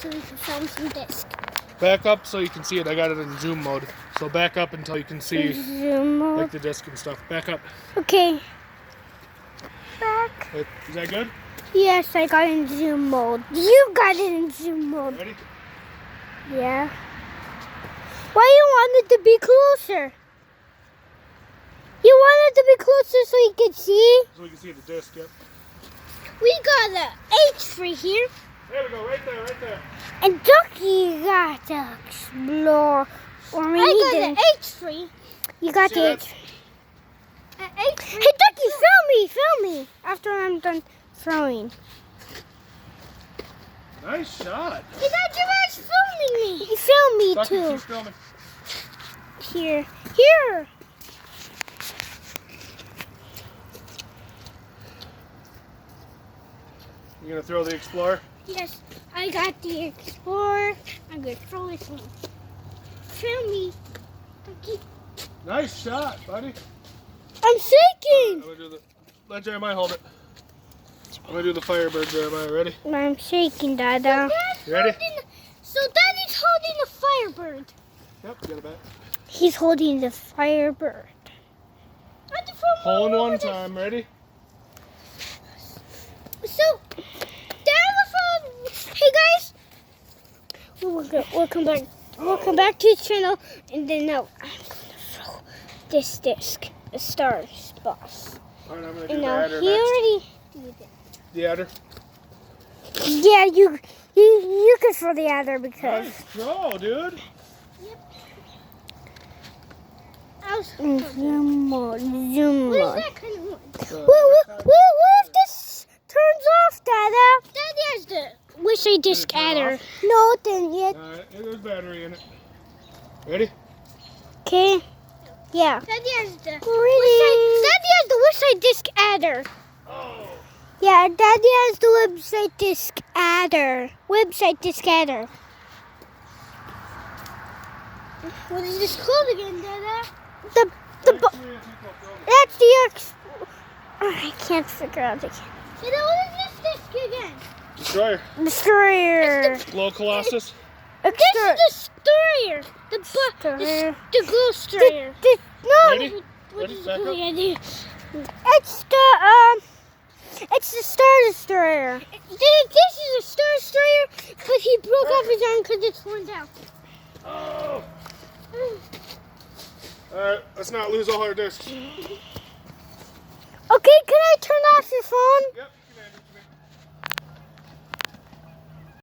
so we can film some disc. Back up so you can see it. I got it in zoom mode. So back up until you can see Zoom mode. like the disc and stuff. Back up. Okay. Back. Wait, is that good? Yes, I got it in zoom mode. You got it in zoom mode. Ready? Yeah. Why you want it to be closer? You want it to be closer so you can see? So we can see the disc, yep. We got the H3 here. There we go, right there, right there. And Ducky got to explore. Or maybe I got the H3. You got the H3. Hey, Ducky, film me. After I'm done throwing. Nice shot. Hey, Dad, you guys filming me. You film me Ducky, too. keep filming. Here. You gonna throw the Explorer? Yes, I got the Explorer. I'm gonna throw it in. Film me. Ducky. Nice shot, buddy. I'm shaking. I'm gonna do the. Let Jeremiah hold it. I'm gonna do the Firebird, Jeremiah. Ready? I'm shaking, Dada. You ready? So Daddy's holding the Firebird. Yep, you got it back. He's holding the Firebird. Hole in one time, ready? So, hey guys, welcome back to the channel. And then now I'm gonna throw this disc, the Stars Boss. Alright, I'm gonna do And the now adder he next. already did it. The adder. Yeah, you can throw the adder because. Nice throw, dude. Zoom mode. What is that kind of one? What What if this turns off, Dada? Daddy has the wish I disc Did it turn adder. off? No, it didn't yet. Alright, there's battery in it. Ready? Okay. Yeah. Daddy has the wish I disc adder. Oh. Yeah, Daddy has the website disc adder. What is this called again, Dada? That's the X. I can't figure out again. Dada, what is this disc again? Destroyer. Destroyer. Glow Colossus. This is the Destroyer. The Glow Destroyer. No. Ready? Ready? Back up. It's the Star Destroyer. This is a Star Destroyer, but he broke off his arm because it's worn down. Oh. Alright, let's not lose all our discs. Okay, can I turn off your phone? Yep.